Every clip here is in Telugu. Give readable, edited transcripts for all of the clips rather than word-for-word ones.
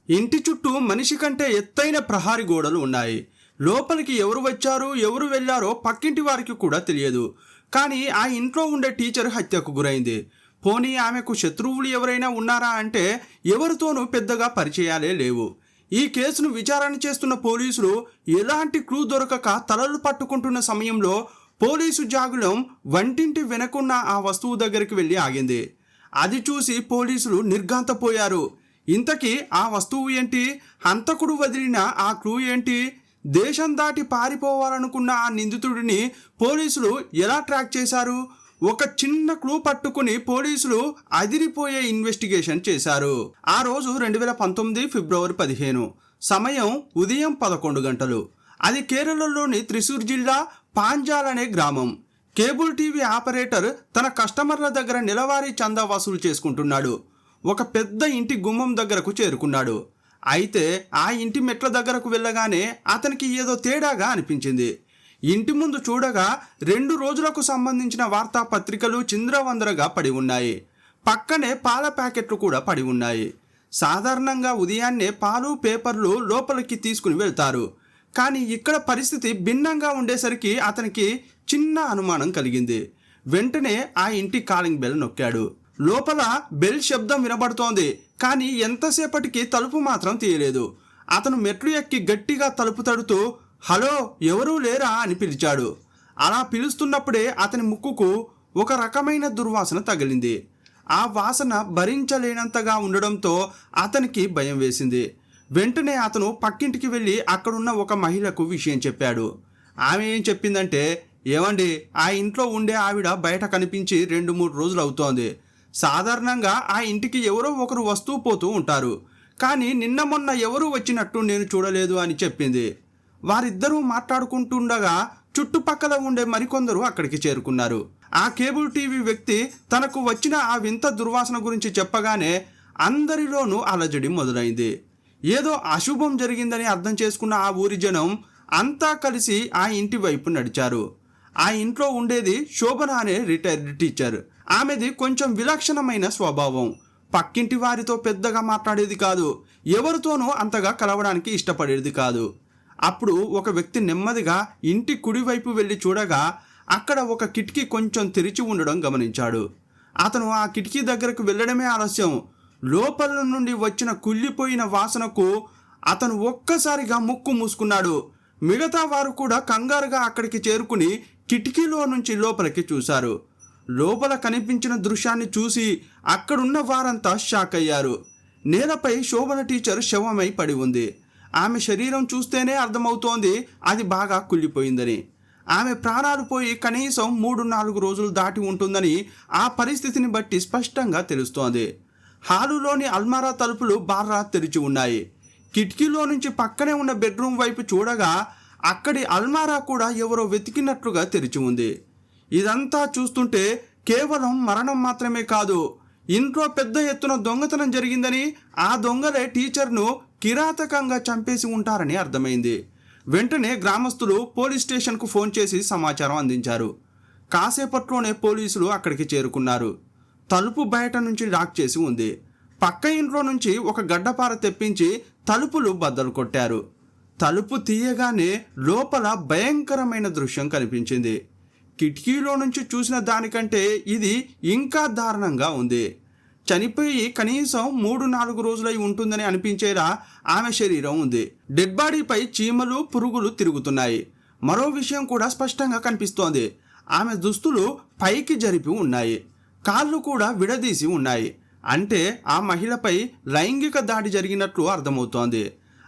ఇంటి చుట్టూ మనిషి కంటే ఎత్తైన ప్రహారీ గోడలు ఉన్నాయి. లోపలికి ఎవరు వచ్చారు, ఎవరు వెళ్లారో పక్కింటి వారికి కూడా తెలియదు. కానీ ఆ ఇంట్లో ఉండే టీచర్ హత్యకు గురైంది. పోనీ ఆమెకు శత్రువులు ఎవరైనా ఉన్నారా అంటే ఎవరితోనూ పెద్దగా పరిచయాలే లేవు. ఈ కేసును విచారణ చేస్తున్న పోలీసులు ఎలాంటి క్లూ దొరకక తలలు పట్టుకుంటున్న సమయంలో పోలీసు జాగులం వంటింటి వెనకున్న ఆ వస్తువు దగ్గరికి వెళ్ళి ఆగింది. అది చూసి పోలీసులు నిర్ఘాంతపోయారు. ఇంతకీ ఆ వస్తువు ఏంటి? హంతకుడు వదిలిన ఆ క్లూ ఏంటి? దేశం దాటి పారిపోవాలనుకున్న ఆ నిందితుడిని పోలీసులు ఎలా ట్రాక్ చేశారు? ఒక చిన్న క్లూ పట్టుకుని పోలీసులు అదిరిపోయే ఇన్వెస్టిగేషన్ చేశారు. ఆ రోజు 2019 ఫిబ్రవరి 15, సమయం ఉదయం 11 గంటలు. అది కేరళలోని త్రిశూర్ జిల్లా పాంజాల్ అనే గ్రామం. కేబుల్ టీవీ ఆపరేటర్ తన కస్టమర్ల దగ్గర నెలవారీ చందా వసూలు చేసుకుంటున్నాడు. ఒక పెద్ద ఇంటి గుమ్మం దగ్గరకు చేరుకున్నాడు. అయితే ఆ ఇంటి మెట్ల దగ్గరకు వెళ్ళగానే అతనికి ఏదో తేడాగా అనిపించింది. ఇంటి ముందు చూడగా 2 రోజులకు సంబంధించిన వార్తాపత్రికలు చింద్రవందరగా పడి ఉన్నాయి. పక్కనే పాల ప్యాకెట్లు కూడా పడి ఉన్నాయి. సాధారణంగా ఉదయాన్నే పాలు, పేపర్లు లోపలికి తీసుకుని వెళ్తారు. కానీ ఇక్కడ పరిస్థితి భిన్నంగా ఉండేసరికి అతనికి చిన్న అనుమానం కలిగింది. వెంటనే ఆ ఇంటి కాలింగ్ బెల్ నొక్కాడు. లోపల బెల్ శబ్దం వినబడుతోంది. కానీ ఎంతసేపటికి తలుపు మాత్రం తీయలేదు. అతను మెట్లు ఎక్కి గట్టిగా తలుపు తడుతూ హలో, ఎవరూ లేరా అని పిలిచాడు. అలా పిలుస్తున్నప్పుడే అతని ముక్కుకు ఒక రకమైన దుర్వాసన తగిలింది. ఆ వాసన భరించలేనంతగా ఉండడంతో అతనికి భయం వేసింది. వెంటనే అతను పక్కింటికి వెళ్ళి అక్కడున్న ఒక మహిళకు విషయం చెప్పాడు. ఆమె ఏం చెప్పిందంటే, ఏమండి, ఆ ఇంట్లో ఉండే ఆవిడ బయట కనిపించి 2-3 రోజులు అవుతోంది. సాధారణంగా ఆ ఇంటికి ఎవరో ఒకరు వస్తూ పోతూ ఉంటారు. కానీ నిన్న మొన్న ఎవరూ వచ్చినట్టు నేను చూడలేదు అని చెప్పింది. వారిద్దరూ మాట్లాడుకుంటుండగా చుట్టుపక్కల ఉండే మరికొందరు అక్కడికి చేరుకున్నారు. ఆ కేబుల్ టీవీ వ్యక్తి తనకు వచ్చిన ఆ వింత దుర్వాసన గురించి చెప్పగానే అందరిలోనూ అలజడి మొదలైంది. ఏదో అశుభం జరిగిందని అర్థం చేసుకున్న ఆ ఊరి జనం అంతా కలిసి ఆ ఇంటి వైపు నడిచారు. ఆ ఇంట్లో ఉండేది శోభన అనే రిటైర్డ్ టీచర్. ఆమెది కొంచెం విలక్షణమైన స్వభావం. పక్కింటి వారితో పెద్దగా మాట్లాడేది కాదు. ఎవరితోనూ అంతగా కలవడానికి ఇష్టపడేది కాదు. అప్పుడు ఒక వ్యక్తి నెమ్మదిగా ఇంటి కుడివైపు వెళ్ళి చూడగా అక్కడ ఒక కిటికీ కొంచెం తెరిచి ఉండడం గమనించాడు. అతను ఆ కిటికీ దగ్గరకు వెళ్ళడమే ఆలస్యం. లోపల నుండి వచ్చిన కుళ్ళిపోయిన వాసనకు అతను ఒక్కసారిగా ముక్కు మూసుకున్నాడు. మిగతా వారు కూడా కంగారుగా అక్కడికి చేరుకుని కిటికీలో నుంచి లోపలికి చూశారు. లోపల కనిపించిన దృశ్యాన్ని చూసి అక్కడున్న వారంతా షాక్ అయ్యారు. నేలపై శోభన టీచర్ శవమై పడి ఉంది. ఆమె శరీరం చూస్తేనే అర్థమవుతోంది అది బాగా కుళ్ళిపోయిందని. ఆమె ప్రాణాలు పోయి కనీసం 3-4 రోజులు దాటి ఉంటుందని ఆ పరిస్థితిని బట్టి స్పష్టంగా తెలుస్తోంది. హాలులోని అల్మారా తలుపులు బార్రా తెరిచి ఉన్నాయి. కిటికీలో నుంచి పక్కనే ఉన్న బెడ్రూమ్ వైపు చూడగా అక్కడి అల్మారా కూడా ఎవరో వెతికినట్లుగా తెరిచి ఉంది. ఇదంతా చూస్తుంటే కేవలం మరణం మాత్రమే కాదు, ఇంట్లో పెద్ద ఎత్తున దొంగతనం జరిగిందని, ఆ దొంగలే టీచర్ను కిరాతకంగా చంపేసి ఉంటారని అర్థమైంది. వెంటనే గ్రామస్తులు పోలీస్ స్టేషన్కు ఫోన్ చేసి సమాచారం అందించారు. కాసేపట్లోనే పోలీసులు అక్కడికి చేరుకున్నారు. తలుపు బయట నుంచి లాక్ చేసి ఉంది. పక్క ఇంట్లో నుంచి ఒక గడ్డపార తెప్పించి తలుపులు బద్దలు కొట్టారు. తలుపు తీయగానే లోపల భయంకరమైన దృశ్యం కనిపించింది. కిటికీలో నుంచి చూసిన దానికంటే ఇది ఇంకా దారుణంగా ఉంది. చనిపోయి కనీసం 3-4 రోజులై ఉంటుందని అనిపించేలా ఆమె శరీరం ఉంది. డెడ్ బాడీపై చీమలు, పురుగులు తిరుగుతున్నాయి. మరో విషయం కూడా స్పష్టంగా కనిపిస్తోంది. ఆమె దుస్తులు పైకి జరిపి ఉన్నాయి. కాళ్ళు కూడా విడదీసి ఉన్నాయి. అంటే ఆ మహిళపై లైంగిక దాడి జరిగినట్లు అర్థమవుతోంది.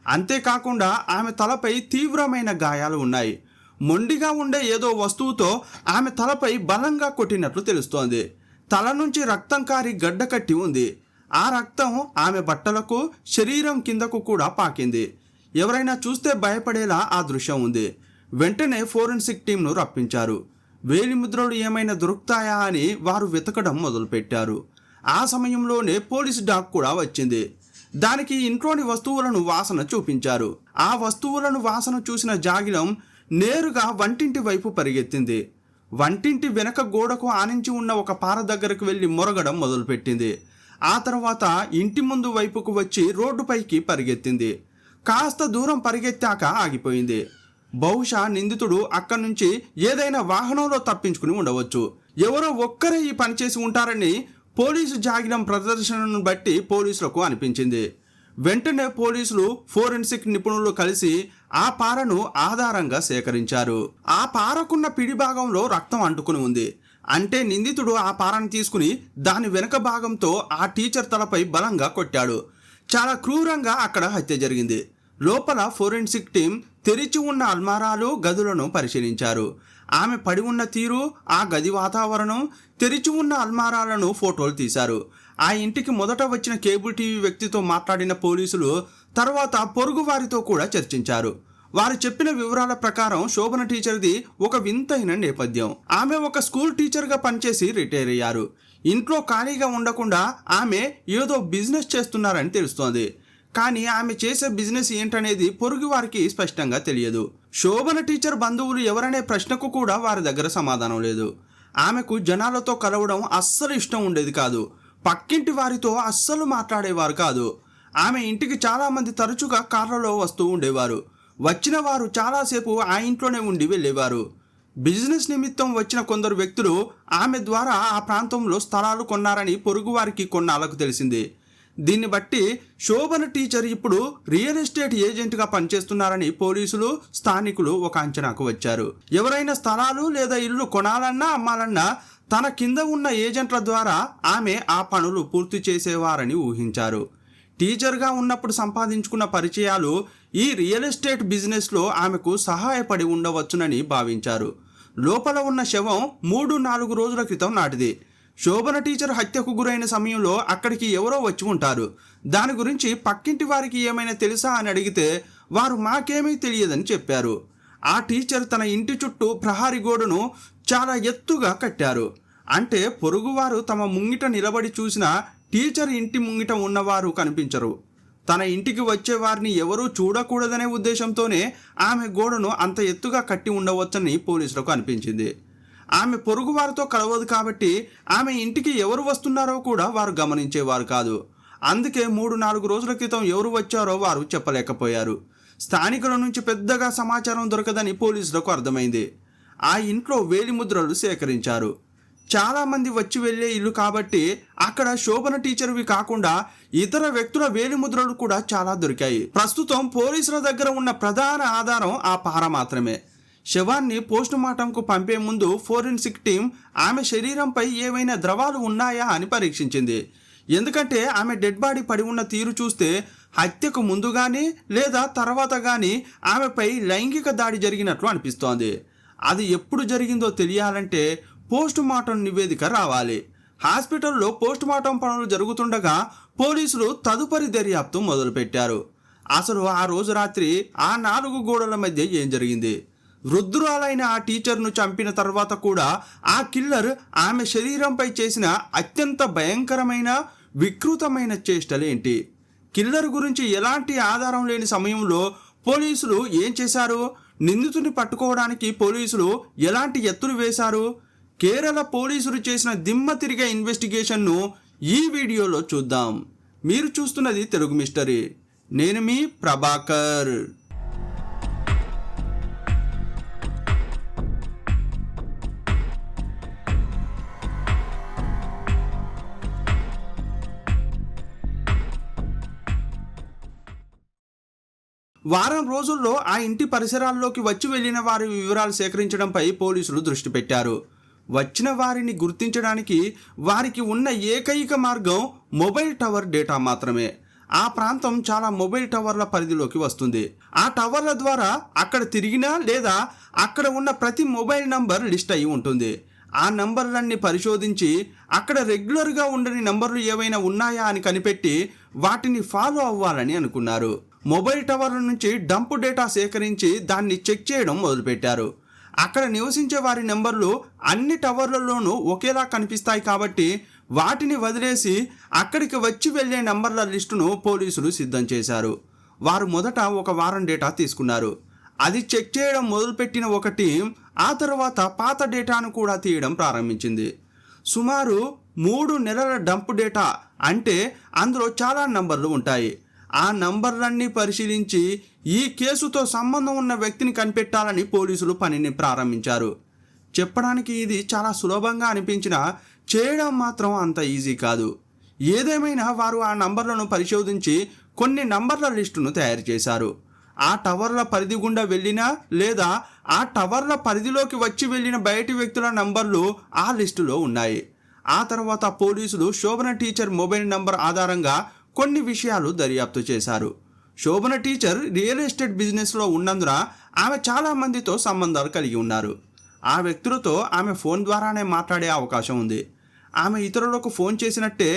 అంతేకాకుండా ఆమె తలపై తీవ్రమైన గాయాలు ఉన్నాయి. మొండిగా ఉండే ఏదో వస్తువుతో ఆమె తలపై బలంగా కొట్టినట్లు తెలుస్తోంది. తల నుంచి రక్తం కారి గడ్డ కట్టి ఉంది. ఆ రక్తం ఆమె బట్టలకు, శరీరం కిందకు కూడా పాకింది. ఎవరైనా చూస్తే భయపడేలా ఆ దృశ్యం ఉంది. వెంటనే ఫోరెన్సిక్ టీంను రప్పించారు. వేలిముద్రలు ఏమైనా దొరుకుతాయా అని వారు వెతకడం మొదలుపెట్టారు. ఆ సమయంలోనే పోలీస్ డాగ్ కూడా వచ్చింది. దానికి ఇంట్లోని వస్తువులను వాసన చూపించారు. ఆ వస్తువులను వాసన చూసిన జాగిలం నేరుగా వంటింటి వైపు పరిగెత్తింది. వంటింటి వెనక గోడకు ఆనించి ఉన్న ఒక పార దగ్గరకు వెళ్ళి మొరగడం మొదలుపెట్టింది. ఆ తర్వాత ఇంటి ముందు వైపుకు వచ్చి రోడ్డుపైకి పరిగెత్తింది. కాస్త దూరం పరిగెత్తాక ఆగిపోయింది. బహుశా నిందితుడు అక్కడి నుంచి ఏదైనా వాహనంలో తప్పించుకుని ఉండవచ్చు. ఎవరో ఒక్కరే ఈ పని చేసి ఉంటారని పోలీసు జాగిరం ప్రదర్శనను బట్టి పోలీసులకు అనిపించింది. వెంటనే పోలీసులు ఫోరెన్సిక్ నిపుణులు కలిసి ఆ పారను ఆధారంగా సేకరించారు. ఆ పారకున్న పిడి భాగంలో రక్తం అంటుకుని ఉంది. అంటే నిందితుడు ఆ పారను తీసుకుని దాని వెనక భాగంతో ఆ టీచర్ తలపై బలంగా కొట్టాడు. చాలా క్రూరంగా అక్కడ హత్య జరిగింది. లోపల ఫోరెన్సిక్ టీం తెరిచి ఉన్న అల్మారాలు, గదులను పరిశీలించారు. ఆమె పడి ఉన్న తీరు, ఆ గది వాతావరణం, తెరిచి ఉన్న అల్మారాలను ఫోటోలు తీశారు. ఆ ఇంటికి మొదట వచ్చిన కేబుల్ టీవీ వ్యక్తితో మాట్లాడిన పోలీసులు తర్వాత పొరుగు వారితో కూడా చర్చించారు. వారు చెప్పిన వివరాల ప్రకారం శోభన టీచర్ది ఒక వింతైన నేపథ్యం. ఆమె ఒక స్కూల్ టీచర్గా పనిచేసి రిటైర్ అయ్యారు. ఇంట్లో ఖాళీగా ఉండకుండా ఆమె ఏదో బిజినెస్ చేస్తున్నారని తెలుస్తోంది. కానీ ఆమె చేసే బిజినెస్ ఏంటనేది పొరుగు వారికి స్పష్టంగా తెలియదు. శోభన టీచర్ బంధువులు ఎవరనే ప్రశ్నకు కూడా వారి దగ్గర సమాధానం లేదు. ఆమెకు జనాలతో కలవడం అస్సలు ఇష్టం ఉండేది కాదు. పక్కింటి వారితో అస్సలు మాట్లాడేవారు కాదు. ఆమె ఇంటికి చాలామంది తరచుగా కార్లలో వస్తూ ఉండేవారు. వచ్చిన వారు చాలాసేపు ఆ ఇంట్లోనే ఉండి వెళ్ళేవారు. బిజినెస్ నిమిత్తం వచ్చిన కొందరు వ్యక్తులు ఆమె ద్వారా ఆ ప్రాంతంలో స్థలాలు కొన్నారని పొరుగు వారికి కొన్నాళ్లకు తెలిసింది. దీన్ని బట్టి శోభన టీచర్ ఇప్పుడు రియల్ ఎస్టేట్ ఏజెంట్గా పనిచేస్తున్నారని పోలీసులు, స్థానికులు ఒక అంచనాకు వచ్చారు. ఎవరైనా స్థలాలు లేదా ఇల్లు కొనాలన్నా అమ్మాలన్నా తన కింద ఉన్న ఏజెంట్ల ద్వారా ఆమె ఆ పనులు పూర్తి చేసేవారని ఊహించారు. టీచర్గా ఉన్నప్పుడు సంపాదించుకున్న పరిచయాలు ఈ రియల్ ఎస్టేట్ బిజినెస్లో ఆమెకు సహాయపడి ఉండవచ్చునని భావించారు. లోపల ఉన్న శవం 3-4 రోజుల క్రితం నాటిది. శోభన టీచర్ హత్యకు గురైన సమయంలో అక్కడికి ఎవరో వచ్చి ఉంటారు. దాని గురించి పక్కింటి వారికి ఏమైనా తెలుసా అని అడిగితే వారు మాకేమీ తెలియదని చెప్పారు. ఆ టీచర్ తన ఇంటి చుట్టూ ప్రహారీ గోడను చాలా ఎత్తుగా కట్టారు. అంటే పొరుగువారు తమ ముంగిట నిలబడి చూసిన టీచర్ ఇంటి ముంగిట ఉన్నవారు కనిపించరు. తన ఇంటికి వచ్చే వారిని ఎవరూ చూడకూడదనే ఉద్దేశంతోనే ఆమె గోడను అంత ఎత్తుగా కట్టి ఉండవచ్చని పోలీసులకు అనిపించింది. ఆమె పొరుగువారితో కలవదు కాబట్టి ఆమె ఇంటికి ఎవరు వస్తున్నారో కూడా వారు గమనించేవారు కాదు. అందుకే 3-4 రోజుల క్రితం ఎవరు వచ్చారో వారు చెప్పలేకపోయారు. స్థానికుల నుంచి పెద్దగా సమాచారం దొరకదని పోలీసులకు అర్థమైంది. ఆ ఇంట్లో వేలిముద్రలు సేకరించారు. చాలామంది వచ్చి వెళ్ళే ఇల్లు కాబట్టి అక్కడ శోభన టీచర్వి కాకుండా ఇతర వ్యక్తుల వేలిముద్రలు కూడా చాలా దొరికాయి. ప్రస్తుతం పోలీసుల దగ్గర ఉన్న ప్రధాన ఆధారం ఆ పార మాత్రమే. శవాన్ని పోస్టుమార్టంకు పంపే ముందు ఫోరెన్సిక్ టీం ఆమె శరీరంపై ఏవైనా ద్రవాలు ఉన్నాయా అని పరీక్షించింది. ఎందుకంటే ఆమె డెడ్ బాడీ పడి ఉన్న తీరు చూస్తే హత్యకు ముందు కానీ లేదా తర్వాత కానీ ఆమెపై లైంగిక దాడి జరిగినట్లు అనిపిస్తోంది. అది ఎప్పుడు జరిగిందో తెలియాలంటే పోస్టుమార్టం నివేదిక రావాలి. హాస్పిటల్లో పోస్టుమార్టం పనులు జరుగుతుండగా పోలీసులు తదుపరి దర్యాప్తు మొదలుపెట్టారు. అసలు ఆ రోజు రాత్రి ఆ 4 గోడల మధ్య ఏం జరిగింది? వృద్ధురాలైన ఆ టీచర్ను చంపిన తర్వాత కూడా ఆ కిల్లర్ ఆమె శరీరంపై చేసిన అత్యంత భయంకరమైన వికృతమైన చేష్టలేంటి? కిల్లర్ గురించి ఎలాంటి ఆధారం లేని సమయంలో పోలీసులు ఏం చేశారు? నిందితుని పట్టుకోవడానికి పోలీసులు ఎలాంటి ఎత్తులు వేశారు? కేరళ పోలీసులు చేసిన దిమ్మ తిరిగే ఇన్వెస్టిగేషన్ను ఈ వీడియోలో చూద్దాం. మీరు చూస్తున్నది తెలుగు మిస్టరీ. నేను మీ ప్రభాకర్. వారం రోజుల్లో ఆ ఇంటి పరిసరాల్లోకి వచ్చి వెళ్ళిన వారి వివరాలు సేకరించడంపై పోలీసులు దృష్టి పెట్టారు. వచ్చిన వారిని గుర్తించడానికి వారికి ఉన్న ఏకైక మార్గం మొబైల్ టవర్ డేటా మాత్రమే. ఆ ప్రాంతం చాలా మొబైల్ టవర్ల పరిధిలోకి వస్తుంది. ఆ టవర్ల ద్వారా అక్కడ తిరిగినా లేదా అక్కడ ఉన్న ప్రతి మొబైల్ నంబర్ లిస్ట్ అయి ఉంటుంది. ఆ నంబర్లన్నీ పరిశోధించి అక్కడ రెగ్యులర్గా ఉండని నంబర్లు ఏవైనా ఉన్నాయా అని కనిపెట్టి వాటిని ఫాలో అవ్వాలని అనుకున్నారు. మొబైల్ టవర్ల నుంచి డంప్ డేటా సేకరించి దాన్ని చెక్ చేయడం మొదలుపెట్టారు. అక్కడ నివసించే వారి నెంబర్లు అన్ని టవర్లలోనూ ఒకేలా కనిపిస్తాయి కాబట్టి వాటిని వదిలేసి అక్కడికి వచ్చి వెళ్ళే నంబర్ల లిస్టును పోలీసులు సిద్ధం చేశారు. వారు మొదట ఒక వారం డేటా తీసుకున్నారు. అది చెక్ చేయడం మొదలుపెట్టిన ఒక టీం ఆ తర్వాత పాత డేటాను కూడా తీయడం ప్రారంభించింది. సుమారు 3 నెలల డంప్ డేటా అంటే అందులో చాలా నంబర్లు ఉంటాయి. ఆ నంబర్లన్నీ పరిశీలించి ఈ కేసుతో సంబంధం ఉన్న వ్యక్తిని కనిపెట్టాలని పోలీసులు పనిని ప్రారంభించారు. చెప్పడానికి ఇది చాలా సులభంగా అనిపించినా చేయడం మాత్రం అంత ఈజీ కాదు. ఏదేమైనా వారు ఆ నంబర్లను పరిశోధించి కొన్ని నంబర్ల లిస్టును తయారు చేశారు. ఆ టవర్ల పరిధి గుండా వెళ్ళినా లేదా ఆ టవర్ల పరిధిలోకి వచ్చి వెళ్ళిన బయటి వ్యక్తుల నంబర్లు ఆ లిస్టులో ఉన్నాయి. ఆ తర్వాత పోలీసులు శోభన టీచర్ మొబైల్ నంబర్ ఆధారంగా కొన్ని విషయాలు దర్యాప్తు చేశారు. శోభన టీచర్ రియల్ ఎస్టేట్ బిజినెస్లో ఉన్నందున ఆమె చాలా మందితో సంబంధాలు కలిగి ఉన్నారు. ఆ వ్యక్తులతో ఆమె ఫోన్ ద్వారానే మాట్లాడే అవకాశం ఉంది. ఆమె ఇతరులకు ఫోన్ చేసినట్టే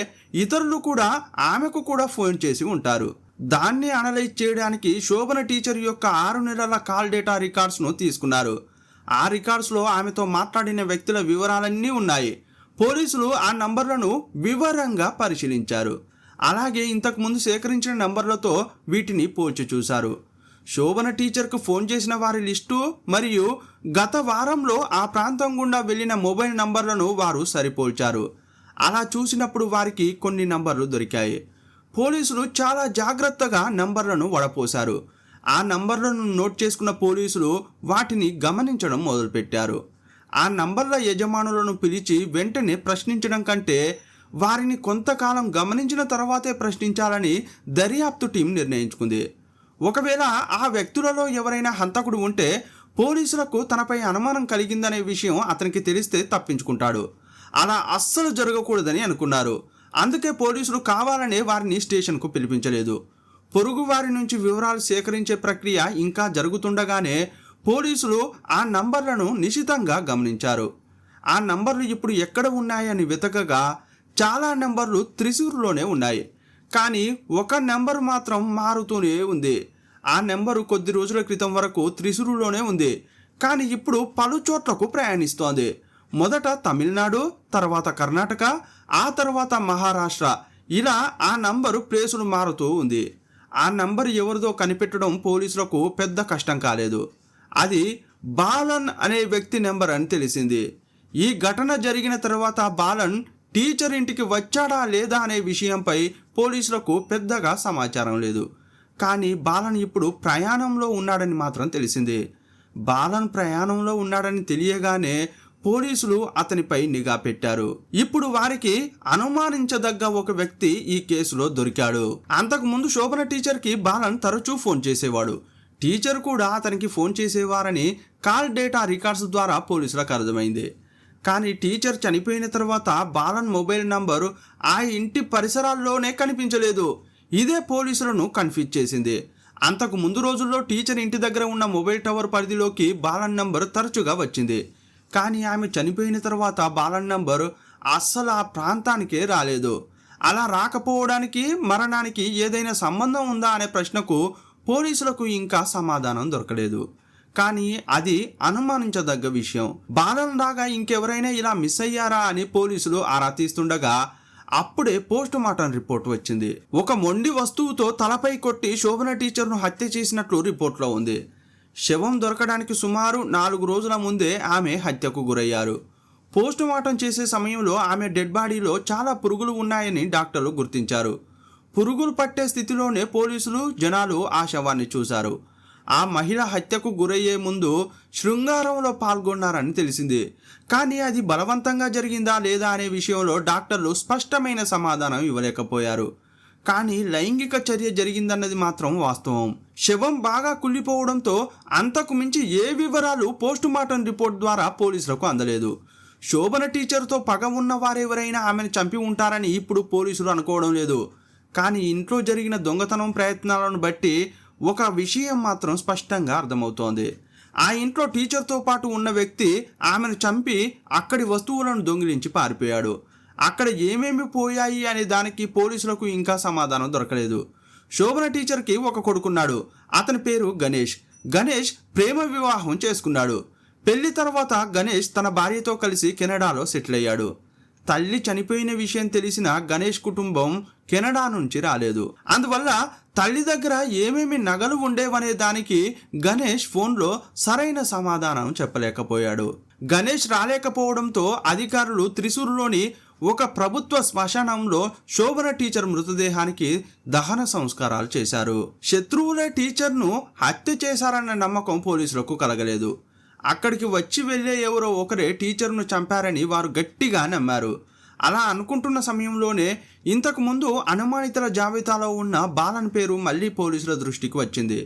ఇతరులు కూడా ఆమెకు కూడా ఫోన్ చేసి ఉంటారు. దాన్ని అనలైజ్ చేయడానికి శోభన టీచర్ యొక్క 6 నెలల కాల్ డేటా రికార్డ్స్ను తీసుకున్నారు. ఆ రికార్డ్స్లో ఆమెతో మాట్లాడిన వ్యక్తుల వివరాలన్నీ ఉన్నాయి. పోలీసులు ఆ నంబర్లను వివరంగా పరిశీలించారు. అలాగే ఇంతకుముందు సేకరించిన నంబర్లతో వీటిని పోల్చి చూశారు. శోభన టీచర్కు ఫోన్ చేసిన వారి లిస్టు మరియు గత వారంలో ఆ ప్రాంతం గుండా వెళ్ళిన మొబైల్ నంబర్లను వారు సరిపోల్చారు. అలా చూసినప్పుడు వారికి కొన్ని నంబర్లు దొరికాయి. పోలీసులు చాలా జాగ్రత్తగా నంబర్లను వడపోశారు. ఆ నంబర్లను నోట్ చేసుకున్న పోలీసులు వాటిని గమనించడం మొదలుపెట్టారు. ఆ నంబర్ల యజమానులను పిలిచి వెంటనే ప్రశ్నించడం కంటే వారిని కొంతకాలం గమనించిన తర్వాతే ప్రశ్నించాలని దర్యాప్తు టీం నిర్ణయించుకుంది. ఒకవేళ ఆ వ్యక్తులలో ఎవరైనా హంతకుడు ఉంటే పోలీసులకు తనపై అనుమానం కలిగిందనే విషయం అతనికి తెలిస్తే తప్పించుకుంటాడు. అలా అస్సలు జరగకూడదని అనుకున్నారు. అందుకే పోలీసులు కావాలనే వారిని స్టేషన్కు పిలిపించలేదు. పొరుగు వారి నుంచి వివరాలు సేకరించే ప్రక్రియ ఇంకా జరుగుతుండగానే పోలీసులు ఆ నంబర్లను నిశితంగా గమనించారు. ఆ నంబర్లు ఇప్పుడు ఎక్కడ ఉన్నాయని వెతకగా చాలా నెంబర్లు త్రిశూర్లోనే ఉన్నాయి. కానీ ఒక నెంబర్ మాత్రం మారుతూనే ఉంది. ఆ నెంబరు కొద్ది రోజుల క్రితం వరకు త్రిశూరులోనే ఉంది, కానీ ఇప్పుడు పలు చోట్లకు ప్రయాణిస్తోంది. మొదట తమిళనాడు, తర్వాత కర్ణాటక, ఆ తర్వాత మహారాష్ట్ర, ఇలా ఆ నంబరు ప్లేసులు మారుతూ ఉంది. ఆ నంబరు ఎవరిదో కనిపెట్టడం పోలీసులకు పెద్ద కష్టం కాలేదు. అది బాలన్ అనే వ్యక్తి నెంబర్ అని తెలిసింది. ఈ ఘటన జరిగిన తర్వాత బాలన్ టీచర్ ఇంటికి వచ్చాడా లేదా అనే విషయంపై పోలీసులకు పెద్దగా సమాచారం లేదు. కానీ బాలన్ ఇప్పుడు ప్రయాణంలో ఉన్నాడని మాత్రం తెలిసింది. బాలన్ ప్రయాణంలో ఉన్నాడని తెలియగానే పోలీసులు అతనిపై నిఘా పెట్టారు. ఇప్పుడు వారికి అనుమానించదగ్గ ఒక వ్యక్తి ఈ కేసులో దొరికాడు. అంతకుముందు శోభన టీచర్కి బాలన్ తరచూ ఫోన్ చేసేవాడు. టీచర్ కూడా అతనికి ఫోన్ చేసేవారని కాల్ డేటా రికార్డ్స్ ద్వారా పోలీసులకు అర్థమైంది. కానీ టీచర్ చనిపోయిన తర్వాత బాలన్ మొబైల్ నంబరు ఆ ఇంటి పరిసరాల్లోనే కనిపించలేదు. ఇదే పోలీసులను కన్ఫ్యూజ్ చేసింది. అంతకు ముందు రోజుల్లో టీచర్ ఇంటి దగ్గర ఉన్న మొబైల్ టవర్ పరిధిలోకి బాలన్ నంబరు తరచుగా వచ్చింది. కానీ ఆమె చనిపోయిన తర్వాత బాలన్ నంబరు అస్సలు ఆ ప్రాంతానికే రాలేదు. అలా రాకపోవడానికి మరణానికి ఏదైనా సంబంధం ఉందా అనే ప్రశ్నకు పోలీసులకు ఇంకా సమాధానం దొరకలేదు. కానీ అది అనుమానించదగ్గ విషయం. బాలన్ లాగా ఇంకెవరైనా ఇలా మిస్ అయ్యారా అని పోలీసులు ఆరా తీస్తుండగా అప్పుడే పోస్ట్ మార్టం రిపోర్ట్ వచ్చింది. ఒక మొండి వస్తువుతో తలపై కొట్టి శోభన టీచర్ను హత్య చేసినట్లు రిపోర్ట్లో ఉంది. శవం దొరకడానికి సుమారు 4 రోజుల ముందే ఆమె హత్యకు గురయ్యారు. పోస్ట్ మార్టం చేసే సమయంలో ఆమె డెడ్ బాడీలో చాలా పురుగులు ఉన్నాయని డాక్టర్లు గుర్తించారు. పురుగులు పట్టే స్థితిలోనే పోలీసులు, జనాలు ఆ శవాన్ని చూశారు. ఆ మహిళ హత్యకు గురయ్యే ముందు శృంగారంలో పాల్గొన్నారని తెలిసింది. కానీ అది బలవంతంగా జరిగిందా లేదా అనే విషయంలో డాక్టర్లు స్పష్టమైన సమాధానం ఇవ్వలేకపోయారు. కానీ లైంగిక చర్య జరిగిందన్నది మాత్రం వాస్తవం. శవం బాగా కుళ్ళిపోవడంతో అంతకు మించి ఏ వివరాలు పోస్టుమార్టం రిపోర్ట్ ద్వారా పోలీసులకు అందలేదు. శోభన టీచర్తో పగ ఉన్న వారెవరైనా ఆమెను చంపి ఉంటారని ఇప్పుడు పోలీసులు అనుకోవడం లేదు. కానీ ఇంట్లో జరిగిన దొంగతనం ప్రయత్నాలను బట్టి ఒక విషయం మాత్రం స్పష్టంగా అర్థమవుతోంది. ఆ ఇంట్లో టీచర్తో పాటు ఉన్న వ్యక్తి ఆమెను చంపి అక్కడి వస్తువులను దొంగిలించి పారిపోయాడు. అక్కడ ఏమేమి పోయాయి అనే దానికి పోలీసులకు ఇంకా సమాధానం దొరకలేదు. శోభన టీచర్కి ఒక కొడుకున్నాడు. అతని పేరు గణేష్. గణేష్ ప్రేమ వివాహం చేసుకున్నాడు. పెళ్లి తర్వాత గణేష్ తన భార్యతో కలిసి కెనడాలో సెటిల్ అయ్యాడు. తల్లి చనిపోయిన విషయం తెలిసిన గణేష్ కుటుంబం కెనడా నుంచి రాలేదు. అందువల్ల తల్లి దగ్గర ఏమేమి నగలు ఉండేవనే దానికి గణేష్ ఫోన్లో సరైన సమాధానం చెప్పలేకపోయాడు. గణేష్ రాలేకపోవడంతో అధికారులు త్రిశూరులోని ఒక ప్రభుత్వ శ్మశానంలో శోభన టీచర్ మృతదేహానికి దహన సంస్కారాలు చేశారు. శత్రువులే టీచర్ను హత్య చేశారన్న నమ్మకం పోలీసులకు కలగలేదు. అక్కడికి వచ్చి వెళ్ళే ఎవరో ఒకరే టీచర్ను చంపారని వారు గట్టిగా నమ్మారు. అలా అనుకుంటున్న సమయంలోనే ఇంతకుముందు అనుమానితుల జాబితాలో ఉన్న బాలన్ పేరు మళ్ళీ పోలీసుల దృష్టికి వచ్చింది.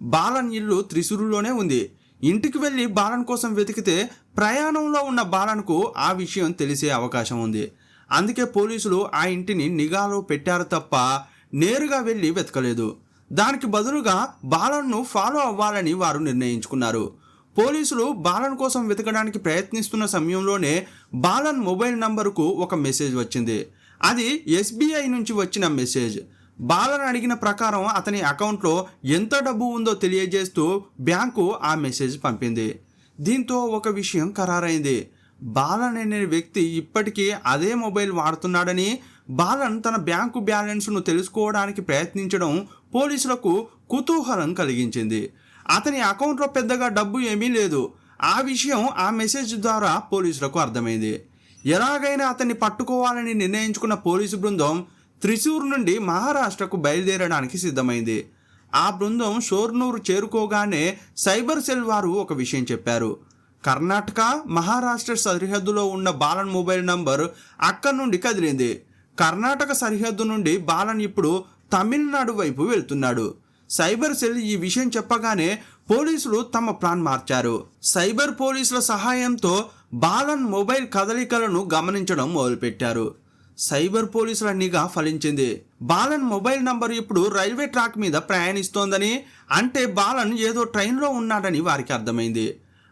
బాలన్ ఇల్లు త్రిశూరులోనే ఉంది. ఇంటికి వెళ్ళి బాలన్ కోసం వెతికితే ప్రయాణంలో ఉన్న బాలన్కు ఆ విషయం తెలిసే అవకాశం ఉంది. అందుకే పోలీసులు ఆ ఇంటిని నిఘాలో పెట్టారు తప్ప నేరుగా వెళ్ళి వెతకలేదు. దానికి బదులుగా బాలన్ను ఫాలో అవ్వాలని వారు నిర్ణయించుకున్నారు. పోలీసులు బాలన్ కోసం వెతకడానికి ప్రయత్నిస్తున్న సమయంలోనే బాలన్ మొబైల్ నంబరుకు ఒక మెసేజ్ వచ్చింది. అది SBI నుంచి వచ్చిన మెసేజ్. బాలన్ అడిగిన ప్రకారం అతని అకౌంట్లో ఎంత డబ్బు ఉందో తెలియజేస్తూ బ్యాంకు ఆ మెసేజ్ పంపింది. దీంతో ఒక విషయం ఖరారైంది. బాలన్ అనే వ్యక్తి ఇప్పటికీ అదే మొబైల్ వాడుతున్నాడని, బాలన్ తన బ్యాంకు బ్యాలెన్స్ను తెలుసుకోవడానికి ప్రయత్నించడం పోలీసులకు కుతూహలం కలిగించింది. అతని అకౌంట్లో పెద్దగా డబ్బు ఏమీ లేదు. ఆ విషయం ఆ మెసేజ్ ద్వారా పోలీసులకు అర్థమైంది. ఎలాగైనా అతన్ని పట్టుకోవాలని నిర్ణయించుకున్న పోలీసు బృందం త్రిశూర్ నుండి మహారాష్ట్రకు బయలుదేరడానికి సిద్ధమైంది. ఆ బృందం షోర్నూరు చేరుకోగానే సైబర్ సెల్ వారు ఒక విషయం చెప్పారు. కర్ణాటక మహారాష్ట్ర సరిహద్దులో ఉన్న బాలన్ మొబైల్ నంబర్ అక్కడి నుండి కదిలింది. కర్ణాటక సరిహద్దు నుండి బాలన్ ఇప్పుడు తమిళనాడు వైపు వెళ్తున్నాడు. సైబర్ సెల్ ఈ విషయం చెప్పగానే పోలీసులు తమ ప్లాన్ మార్చారు. సైబర్ పోలీసుల సహాయంతో బాలన్ మొబైల్ కదలికలను గమనించడం మొదలుపెట్టారు. సైబర్ పోలీసుల నిఘా ఫలించింది. బాలన్ మొబైల్ నంబర్ ఇప్పుడు రైల్వే ట్రాక్ మీద ప్రయాణిస్తోందని, అంటే బాలన్ ఏదో ట్రైన్లో ఉన్నాడని వారికి అర్థమైంది.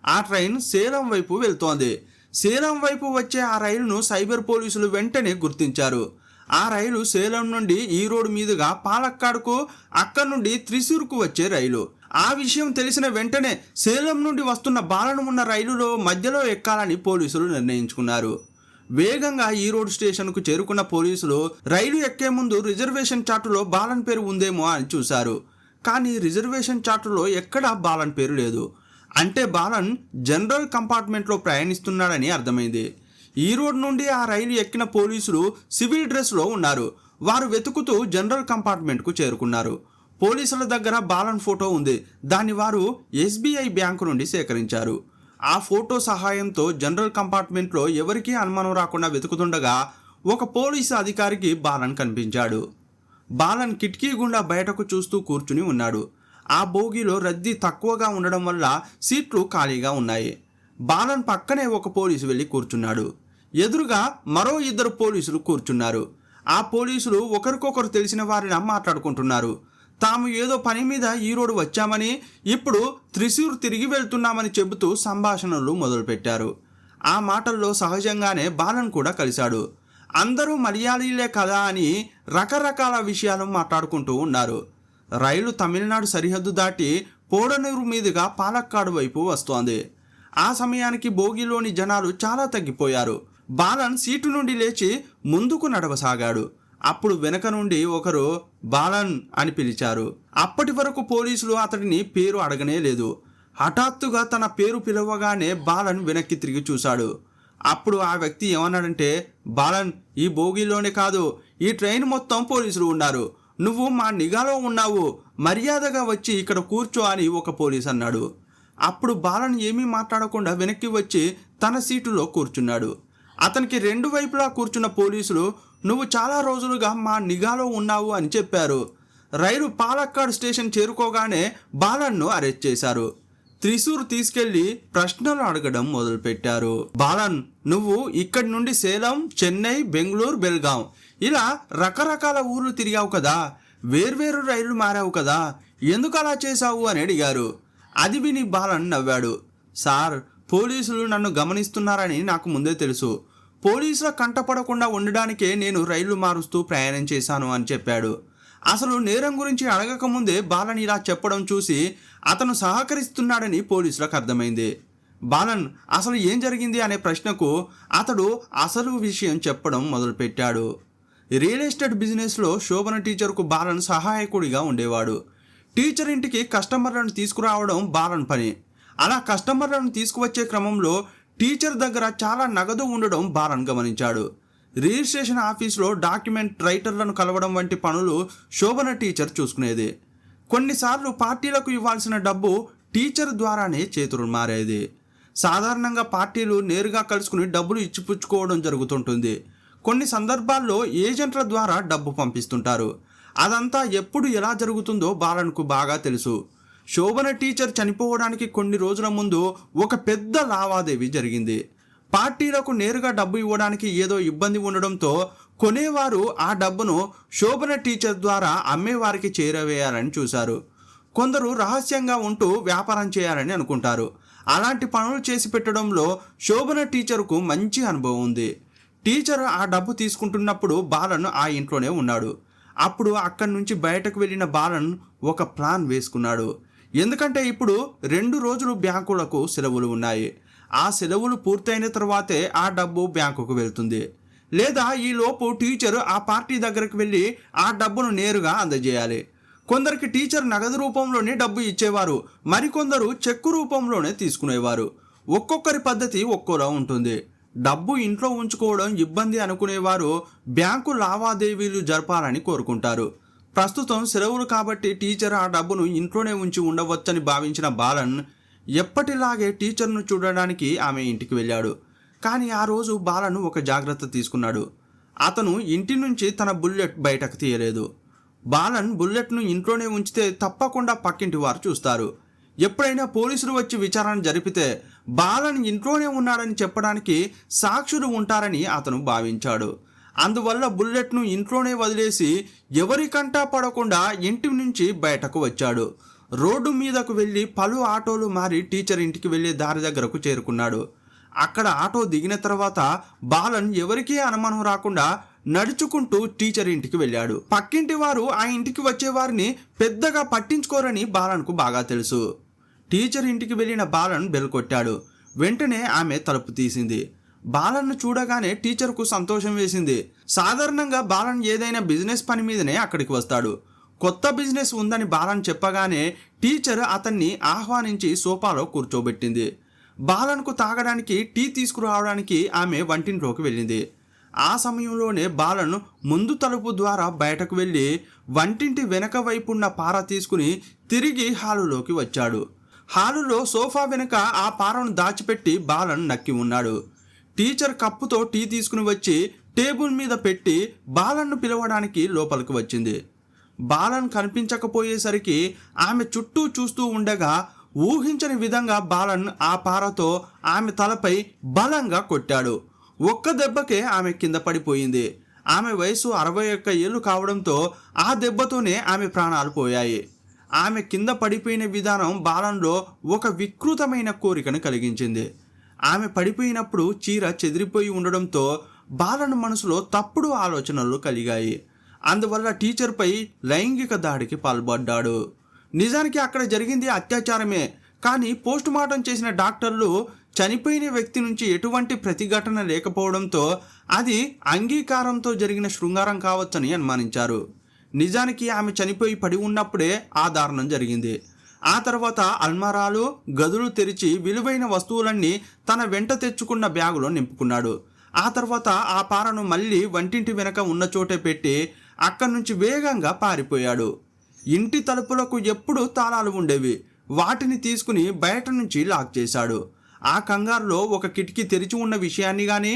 ఆ ట్రైన్ సేలం వైపు వెళ్తోంది. సేలం వైపు వచ్చే ఆ రైలును సైబర్ పోలీసులు వెంటనే గుర్తించారు. ఆ రైలు సేలం నుండి ఈరోడ్ మీదుగా పాలక్కాడ్కు, అక్కడి నుండి త్రిశూర్కు వచ్చే రైలు. ఆ విషయం తెలిసిన వెంటనే సేలం నుండి వస్తున్న బాలన్ ఉన్న రైలులో మధ్యలో ఎక్కాలని పోలీసులు నిర్ణయించుకున్నారు. వేగంగా ఈరోడ్ స్టేషన్కు చేరుకున్న పోలీసులు రైలు ఎక్కే ముందు రిజర్వేషన్ చార్టులో బాలన్ పేరు ఉందేమో అని చూశారు. కానీ రిజర్వేషన్ చార్టులో ఎక్కడా బాలన్ పేరు లేదు. అంటే బాలన్ జనరల్ కంపార్ట్మెంట్లో ప్రయాణిస్తున్నాడని అర్థమైంది. ఈరోడ్ నుండి ఆ రైలు ఎక్కిన పోలీసులు సివిల్ డ్రెస్లో ఉన్నారు. వారు వెతుకుతూ జనరల్ కంపార్ట్మెంట్కు చేరుకున్నారు. పోలీసుల దగ్గర బాలన్ ఫోటో ఉంది. దాన్ని వారు SBI బ్యాంకు నుండి సేకరించారు. ఆ ఫోటో సహాయంతో జనరల్ కంపార్ట్మెంట్లో ఎవరికీ అనుమానం రాకుండా వెతుకుతుండగా ఒక పోలీసు అధికారికి బాలన్ కనిపించాడు. బాలన్ కిటికీ గుండా బయటకు చూస్తూ కూర్చుని ఉన్నాడు. ఆ బోగీలో రద్దీ తక్కువగా ఉండడం వల్ల సీట్లు ఖాళీగా ఉన్నాయి. బాలన్ పక్కనే ఒక పోలీసు వెళ్ళి కూర్చున్నాడు. ఎదురుగా మరో 2 పోలీసులు కూర్చున్నారు. ఆ పోలీసులు ఒకరికొకరు తెలిసిన వారిని మాట్లాడుకుంటున్నారు. తాము ఏదో పని మీద ఈరోడ్ వచ్చామని, ఇప్పుడు త్రిశూర్ తిరిగి వెళ్తున్నామని చెబుతూ సంభాషణలు మొదలుపెట్టారు. ఆ మాటల్లో సహజంగానే బాలన్ కూడా కలిశాడు. అందరూ మలయాళీలే కదా అని రకరకాల విషయాలు మాట్లాడుకుంటూ ఉన్నారు. రైలు తమిళనాడు సరిహద్దు దాటి పోడనూరు మీదుగా పాలక్కాడు వైపు వస్తోంది. ఆ సమయానికి బోగిలోని జనాలు చాలా తగ్గిపోయారు. బాలన్ సీటు నుండి లేచి ముందుకు నడవసాగాడు. అప్పుడు వెనక నుండి ఒకరు బాలన్ అని పిలిచారు. అప్పటి వరకు పోలీసులు అతడిని పేరు అడగనే లేదు. హఠాత్తుగా తన పేరు పిలవగానే బాలన్ వెనక్కి తిరిగి చూశాడు. అప్పుడు ఆ వ్యక్తి ఏమన్నాడంటే, బాలన్, ఈ బోగిలోనే కాదు, ఈ ట్రైన్ మొత్తం పోలీసులు ఉన్నారు. నువ్వు మా నిఘాలో ఉన్నావు. మర్యాదగా వచ్చి ఇక్కడ కూర్చో అని ఒక పోలీస్ అన్నాడు. అప్పుడు బాలన్ ఏమీ మాట్లాడకుండా వెనక్కి వచ్చి తన సీటులో కూర్చున్నాడు. అతనికి 2 వైపులా కూర్చున్న పోలీసులు, నువ్వు చాలా రోజులుగా మా నిఘాలో ఉన్నావు అని చెప్పారు. రైలు పాలక్కాడ్ స్టేషన్ చేరుకోగానే బాలన్ను అరెస్ట్ చేశారు. త్రిశూర్ తీసుకెళ్లి ప్రశ్నలు అడగడం మొదలుపెట్టారు. బాలన్, నువ్వు ఇక్కడి నుండి సేలం, చెన్నై, బెంగళూరు, బెల్గాం ఇలా రకరకాల ఊర్లు తిరిగావు కదా, వేర్వేరు రైళ్లు మారావు కదా, ఎందుకు అలా చేశావు అని అడిగారు. అది విని బాలన్ నవ్వాడు. సార్, పోలీసులు నన్ను గమనిస్తున్నారని నాకు ముందే తెలుసు. పోలీసుల కంటపడకుండా ఉండడానికే నేను రైళ్లు మారుస్తూ ప్రయాణం చేశాను అని చెప్పాడు. అసలు నేరం గురించి అడగకముందే బాలన్ ఇలా చెప్పడం చూసి అతను సహకరిస్తున్నాడని పోలీసులకు అర్థమైంది. బాలన్, అసలు ఏం జరిగింది అనే ప్రశ్నకు అతడు అసలు విషయం చెప్పడం మొదలుపెట్టాడు. రియల్ ఎస్టేట్ బిజినెస్లో శోభన టీచర్కు బాలన్ సహాయకుడిగా ఉండేవాడు. టీచర్ ఇంటికి కస్టమర్లను తీసుకురావడం బాలన్ పని. అలా కస్టమర్లను తీసుకువచ్చే క్రమంలో టీచర్ దగ్గర చాలా నగదు ఉండడం బాలన్ గమనించాడు. రిజిస్ట్రేషన్ ఆఫీస్లో డాక్యుమెంట్ రైటర్లను కలవడం వంటి పనులు శోభన టీచర్ చూసుకునేది. కొన్నిసార్లు పార్టీలకు ఇవ్వాల్సిన డబ్బు టీచర్ ద్వారానే చేతులు మారేది. సాధారణంగా పార్టీలు నేరుగా కలుసుకుని డబ్బులు ఇచ్చిపుచ్చుకోవడం జరుగుతుంటుంది. కొన్ని సందర్భాల్లో ఏజెంట్ల ద్వారా డబ్బు పంపిస్తుంటారు. అదంతా ఎప్పుడు ఎలా జరుగుతుందో బాలన్కు బాగా తెలుసు. శోభన టీచర్ చనిపోవడానికి కొన్ని రోజుల ముందు ఒక పెద్ద లావాదేవీ జరిగింది. పార్టీలకు నేరుగా డబ్బు ఇవ్వడానికి ఏదో ఇబ్బంది ఉండడంతో కొనేవారు ఆ డబ్బును శోభన టీచర్ ద్వారా అమ్మేవారికి చేరవేయాలని చూశారు. కొందరు రహస్యంగా ఉంటూ వ్యాపారం చేయాలని అనుకుంటారు. అలాంటి పనులు చేసి పెట్టడంలో శోభన టీచర్కు మంచి అనుభవం ఉంది. టీచర్ ఆ డబ్బు తీసుకుంటున్నప్పుడు బాలన్ ఆ ఇంట్లోనే ఉన్నాడు. అప్పుడు అక్కడి నుంచి బయటకు వెళ్ళిన బాలన్ ఒక ప్లాన్ వేసుకున్నాడు. ఎందుకంటే ఇప్పుడు 2 రోజులు బ్యాంకులకు సెలవులు ఉన్నాయి. ఆ సెలవులు పూర్తయిన తర్వాతే ఆ డబ్బు బ్యాంకుకు వెళ్తుంది. లేదా ఈలోపు టీచర్ ఆ పార్టీ దగ్గరకు వెళ్ళి ఆ డబ్బును నేరుగా అందజేయాలి. కొందరికి టీచర్ నగదు రూపంలోనే డబ్బు ఇచ్చేవారు, మరికొందరు చెక్కు రూపంలోనే తీసుకునేవారు. ఒక్కొక్కరి పద్ధతి ఒక్కోలా ఉంటుంది. డబ్బు ఇంట్లో ఉంచుకోవడం ఇబ్బంది అనుకునేవారు బ్యాంకు లావాదేవీలు జరపాలని కోరుకుంటారు. ప్రస్తుతం సెలవులు కాబట్టి టీచర్ ఆ డబ్బును ఇంట్లోనే ఉంచి ఉండవచ్చని భావించిన బాలన్ ఎప్పటిలాగే టీచర్ను చూడడానికి ఆమె ఇంటికి వెళ్ళాడు. కానీ ఆ రోజు బాలన్ ఒక జాగ్రత్త తీసుకున్నాడు. అతను ఇంటి నుంచి తన బుల్లెట్ బయటకు తీయలేదు. బాలన్ బుల్లెట్ను ఇంట్లోనే ఉంచితే తప్పకుండా పక్కింటి వారు చూస్తారు. ఎప్పుడైనా పోలీసులు వచ్చి విచారణ జరిపితే బాలన్ ఇంట్లోనే ఉన్నాడని చెప్పడానికి సాక్షులు ఉంటారని అతను భావించాడు. అందువల్ల బుల్లెట్ను ఇంట్లోనే వదిలేసి ఎవరికంటా పడకుండా ఇంటి నుంచి బయటకు వచ్చాడు. రోడ్డు మీదకు వెళ్ళి పలు ఆటోలు మారి టీచర్ ఇంటికి వెళ్ళే దారి దగ్గరకు చేరుకున్నాడు. అక్కడ ఆటో దిగిన తర్వాత బాలన్ ఎవరికీ అనుమానం రాకుండా నడుచుకుంటూ టీచర్ ఇంటికి వెళ్ళాడు. పక్కింటి వారు ఆ ఇంటికి వచ్చేవారిని పెద్దగా పట్టించుకోరని బాలన్కు బాగా తెలుసు. టీచర్ ఇంటికి వెళ్ళిన బాలన్ బెల్ కొట్టాడు. వెంటనే ఆమె తలుపు తీసింది. బాలన్ను చూడగానే టీచర్కు సంతోషం వేసింది. సాధారణంగా బాలన్ ఏదైనా బిజినెస్ పని మీదనే అక్కడికి వస్తాడు. కొత్త బిజినెస్ ఉందని బాలన్ చెప్పగానే టీచర్ అతన్ని ఆహ్వానించి సోఫాలో కూర్చోబెట్టింది. బాలన్కు తాగడానికి టీ తీసుకురావడానికి ఆమె వంటింట్లోకి వెళ్ళింది. ఆ సమయంలోనే బాలన్ ముందు తలుపు ద్వారా బయటకు వెళ్ళి వంటింటి వెనక వైపున్న పార తీసుకుని తిరిగి హాలులోకి వచ్చాడు. హాలులో సోఫా వెనుక ఆ పారను దాచిపెట్టి బాలన్ నక్కి ఉన్నాడు. టీచర్ కప్పుతో టీ తీసుకుని వచ్చి టేబుల్ మీద పెట్టి బాలన్ను పిలవడానికి లోపలికి వచ్చింది. బాలన్ కనిపించకపోయేసరికి ఆమె చుట్టూ చూస్తూ ఉండగా ఊహించని విధంగా బాలన్ ఆ పారతో ఆమె తలపై బలంగా కొట్టాడు. ఒక్క దెబ్బకే ఆమె కింద పడిపోయింది. ఆమె వయసు 61 ఏళ్ళు కావడంతో ఆ దెబ్బతోనే ఆమె ప్రాణాలు పోయాయి. ఆమె కింద పడిపోయిన విధానం బాలన్లో ఒక వికృతమైన కోరికను కలిగించింది. ఆమె పడిపోయినప్పుడు చీర చెదిరిపోయి ఉండడంతో బాలన్ మనసులో తప్పుడు ఆలోచనలు కలిగాయి. అందువల్ల టీచర్పై లైంగిక దాడికి పాల్పడ్డాడు. నిజానికి అక్కడ జరిగింది అత్యాచారమే. కానీ పోస్టుమార్టం చేసిన డాక్టర్లు చనిపోయిన వ్యక్తి నుంచి ఎటువంటి ప్రతిఘటన లేకపోవడంతో అది అంగీకారంతో జరిగిన శృంగారం కావచ్చని అనుమానించారు. నిజానికి ఆమె చనిపోయి పడి ఉన్నప్పుడే ఆ దారుణం జరిగింది. ఆ తర్వాత అల్మారాలు గదులు తెరిచి విలువైన వస్తువులన్నీ తన వెంట తెచ్చుకున్న బ్యాగులో నింపుకున్నాడు. ఆ తర్వాత ఆ పారను మళ్ళీ వంటింటి వెనక ఉన్న చోటే పెట్టి అక్కడి నుంచి వేగంగా పారిపోయాడు. ఇంటి తలుపులకు ఎప్పుడూ తాళాలు ఉండేవి. వాటిని తీసుకుని బయట నుంచి లాక్ చేశాడు. ఆ కంగారులో ఒక కిటికీ తెరిచి ఉన్న విషయాన్ని కానీ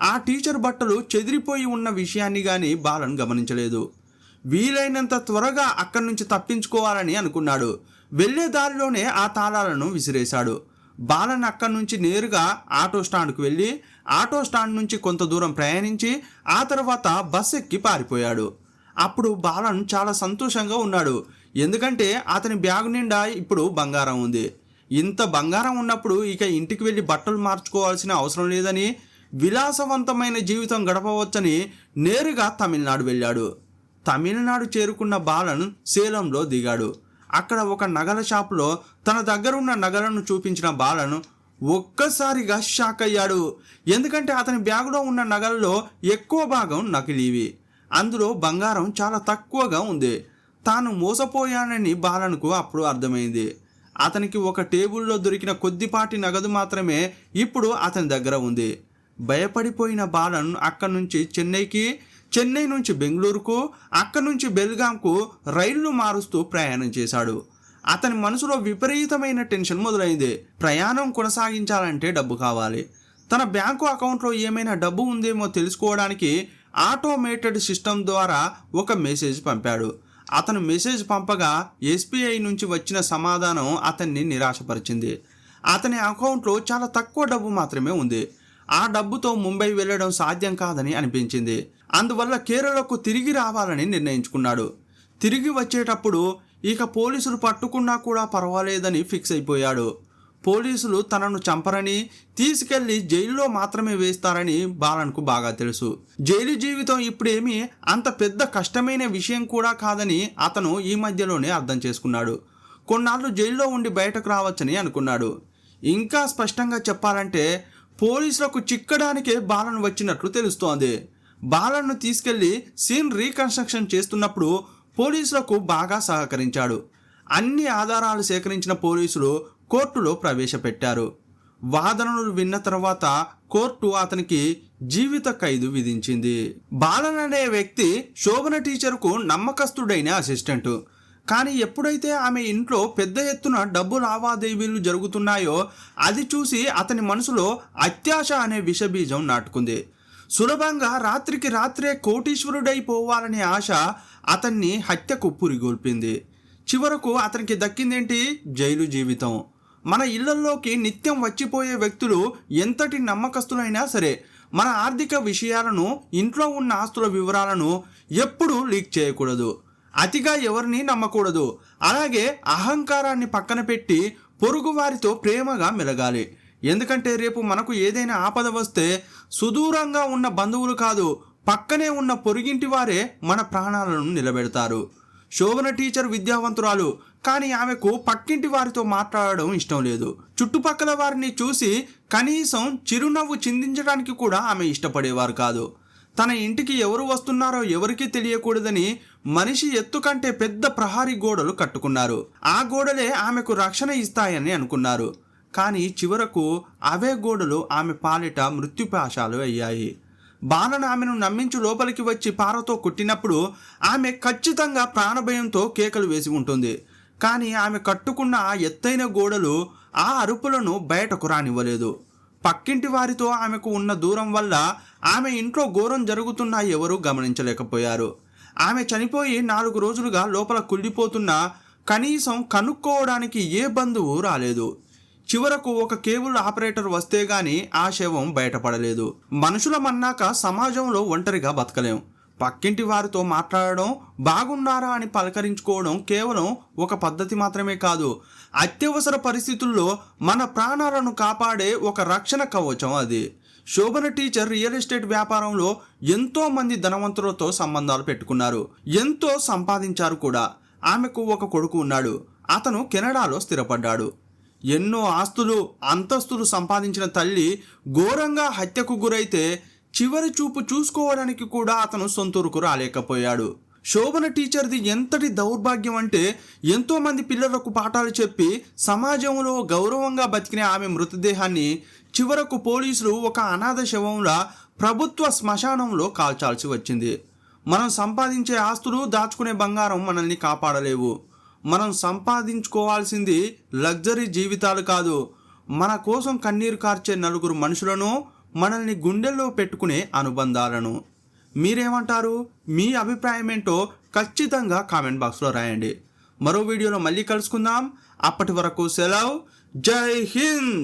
ఆ టీచర్ బట్టలు చెదిరిపోయి ఉన్న విషయాన్ని కానీ బాలన్ గమనించలేదు. వీలైనంత త్వరగా అక్కడి నుంచి తప్పించుకోవాలని అనుకున్నాడు. వెళ్ళే దారిలోనే ఆ తాళాలను విసిరేశాడు. బాలన్ అక్కడి నుంచి నేరుగా ఆటో స్టాండ్కు వెళ్ళి ఆటో స్టాండ్ నుంచి కొంత దూరం ప్రయాణించి ఆ తర్వాత బస్ ఎక్కి పారిపోయాడు. అప్పుడు బాలన్ చాలా సంతోషంగా ఉన్నాడు. ఎందుకంటే అతని బ్యాగు నిండా ఇప్పుడు బంగారం ఉంది. ఇంత బంగారం ఉన్నప్పుడు ఇక ఇంటికి వెళ్ళి బట్టలు మార్చుకోవాల్సిన అవసరం లేదని, విలాసవంతమైన జీవితం గడపవచ్చని నేరుగా తమిళనాడు వెళ్ళాడు. తమిళనాడు చేరుకున్న బాలన్ సేలంలో దిగాడు. అక్కడ ఒక నగల షాపులో తన దగ్గరున్న నగలను చూపించిన బాలన్ ఒక్కసారిగా షాక్ అయ్యాడు. ఎందుకంటే అతని బ్యాగులో ఉన్న నగలలో ఎక్కువ భాగం నకిలీవి. అందులో బంగారం చాలా తక్కువగా ఉంది. తాను మోసపోయానని బాలన్కు అప్పుడు అర్థమైంది. అతనికి ఒక టేబుల్లో దొరికిన కొద్దిపాటి నగదు మాత్రమే ఇప్పుడు అతని దగ్గర ఉంది. భయపడిపోయిన బాలన్ అక్కడి నుంచి చెన్నై నుంచి బెంగళూరుకు, అక్కడి నుంచి బెల్గాంకు రైళ్లు మారుస్తూ ప్రయాణం చేశాడు. అతని మనసులో విపరీతమైన టెన్షన్ మొదలైంది. ప్రయాణం కొనసాగించాలంటే డబ్బు కావాలి. తన బ్యాంకు అకౌంట్లో ఏమైనా డబ్బు ఉందేమో తెలుసుకోవడానికి ఆటోమేటెడ్ సిస్టమ్ ద్వారా ఒక మెసేజ్ పంపాడు. అతను మెసేజ్ పంపగా ఎస్బీఐ నుంచి వచ్చిన సమాధానం అతన్ని నిరాశపరిచింది. అతని అకౌంట్లో చాలా తక్కువ డబ్బు మాత్రమే ఉంది. ఆ డబ్బుతో ముంబై వెళ్ళడం సాధ్యం కాదని అనిపించింది. అందువల్ల కేరళకు తిరిగి రావాలని నిర్ణయించుకున్నాడు. తిరిగి వచ్చేటప్పుడు ఇక పోలీసులు పట్టుకున్నా కూడా పర్వాలేదని ఫిక్స్ అయిపోయాడు. పోలీసులు తనను చంపరని, తీసుకెళ్లి జైల్లో మాత్రమే వేస్తారని బాలన్కు బాగా తెలుసు. జైలు జీవితం ఇప్పుడేమీ అంత పెద్ద కష్టమైన విషయం కూడా కాదని అతను ఈ మధ్యలోనే అర్థం చేసుకున్నాడు. కొన్నాళ్ళు జైల్లో ఉండి బయటకు రావచ్చని అనుకున్నాడు. ఇంకా స్పష్టంగా చెప్పాలంటే పోలీసులకు చిక్కడానికే బాలన్ వచ్చినట్లు తెలుస్తోంది. బాలన్ను తీసుకెళ్లి సీన్ రీకన్స్ట్రక్షన్ చేస్తున్నప్పుడు పోలీసులకు బాగా సహకరించాడు. అన్ని ఆధారాలు సేకరించిన పోలీసులు కోర్టులో ప్రవేశపెట్టారు. వాదనలు విన్న తర్వాత కోర్టు అతనికి జీవిత ఖైదు విధించింది. బాలన్ అనే వ్యక్తి శోభన టీచర్కు నమ్మకస్తుడైన అసిస్టెంటు. కానీ ఎప్పుడైతే ఆమె ఇంట్లో పెద్ద ఎత్తున డబ్బు లావాదేవీలు జరుగుతున్నాయో అది చూసి అతని మనసులో అత్యాశ అనే విషబీజం నాటుకుంది. సులభంగా రాత్రికి రాత్రే కోటీశ్వరుడైపోవాలనే ఆశ అతన్ని హత్యకు పురిగొల్పింది. చివరకు అతనికి దక్కిందేంటి? జైలు జీవితం. మన ఇళ్లల్లోకి నిత్యం వచ్చిపోయే వ్యక్తులు ఎంతటి నమ్మకస్తులైనా సరే మన ఆర్థిక విషయాలను, ఇంట్లో ఉన్న ఆస్తుల వివరాలను ఎప్పుడూ లీక్ చేయకూడదు. అతిగా ఎవరిని నమ్మకూడదు. అలాగే అహంకారాన్ని పక్కన పెట్టి పొరుగువారితో ప్రేమగా మెలగాలి. ఎందుకంటే రేపు మనకు ఏదైనా ఆపద వస్తే సుదూరంగా ఉన్న బంధువులు కాదు, పక్కనే ఉన్న పొరుగింటి వారే మన ప్రాణాలను నిలబెడతారు. శోభన టీచర్ విద్యావంతురాలు, కానీ ఆమెకు పక్కింటి వారితో మాట్లాడడం ఇష్టం లేదు. చుట్టుపక్కల వారిని చూసి కనీసం చిరునవ్వు చిందించడానికి కూడా ఆమె ఇష్టపడేవారు కాదు. తన ఇంటికి ఎవరు వస్తున్నారో ఎవరికీ తెలియకూడదని మనిషి ఎత్తు కంటే పెద్ద ప్రహారీ గోడలు కట్టుకున్నారు. ఆ గోడలే ఆమెకు రక్షణ ఇస్తాయని అనుకున్నారు. కానీ చివరకు అవే గోడలు ఆమె పాలిట మృత్యుపాశాలు అయ్యాయి. బాలన్ ఆమెను నమ్మించి లోపలికి వచ్చి పారతో కొట్టినప్పుడు ఆమె ఖచ్చితంగా ప్రాణభయంతో కేకలు వేసి ఉంటుంది. కానీ ఆమె కట్టుకున్న ఆ ఎత్తైన గోడలు ఆ అరుపులను బయటకు రానివ్వలేదు. పక్కింటి వారితో ఆమెకు ఉన్న దూరం వల్ల ఆమె ఇంట్లో ఘోరం జరుగుతున్నా ఎవరూ గమనించలేకపోయారు. ఆమె చనిపోయి 4 రోజులుగా లోపల కుళ్ళిపోతున్నా కనీసం కనుక్కోవడానికి ఏ బంధువు రాలేదు. చివరకు ఒక కేబుల్ ఆపరేటర్ వస్తే గాని ఆ శవం బయటపడలేదు. మనుషులమన్నాక సమాజంలో ఒంటరిగా బతకలేం. పక్కింటి వారితో మాట్లాడడం, బాగున్నారా అని పలకరించుకోవడం కేవలం ఒక పద్ధతి మాత్రమే కాదు, అత్యవసర పరిస్థితుల్లో మన ప్రాణాలను కాపాడే ఒక రక్షణ కవచం అది. శోభన టీచర్ రియల్ ఎస్టేట్ వ్యాపారంలో ఎంతో మంది ధనవంతులతో సంబంధాలు పెట్టుకున్నారు, ఎంతో సంపాదించారు కూడా. ఆమెకు ఒక కొడుకు ఉన్నాడు. అతను కెనడాలో స్థిరపడ్డాడు. ఎన్నో ఆస్తులు, అంతస్తులు సంపాదించిన తల్లి ఘోరంగా హత్యకు గురైతే చివరి చూపు చూసుకోవడానికి కూడా అతను సొంతూరుకు రాలేకపోయాడు. శోభన టీచర్ది ఎంతటి దౌర్భాగ్యం అంటే ఎంతోమంది పిల్లలకు పాఠాలు చెప్పి సమాజంలో గౌరవంగా బతికిన ఆమె మృతదేహాన్ని చివరకు పోలీసులు ఒక అనాథ శవంలా ప్రభుత్వ శ్మశానంలో కాల్చాల్సి వచ్చింది. మనం సంపాదించే ఆస్తులు, దాచుకునే బంగారం మనల్ని కాపాడలేవు. మనం సంపాదించుకోవాల్సింది లగ్జరీ జీవితాలు కాదు, మన కోసం కన్నీరు కార్చే నలుగురు మనుషులను, మనల్ని గుండెల్లో పెట్టుకునే అనుబంధాలను. మీరేమంటారు? మీ అభిప్రాయం ఏంటో ఖచ్చితంగా కామెంట్ బాక్స్లో రాయండి. మరో వీడియోలో మళ్ళీ కలుసుకుందాం. అప్పటి వరకు సెలవు. జై హింద్.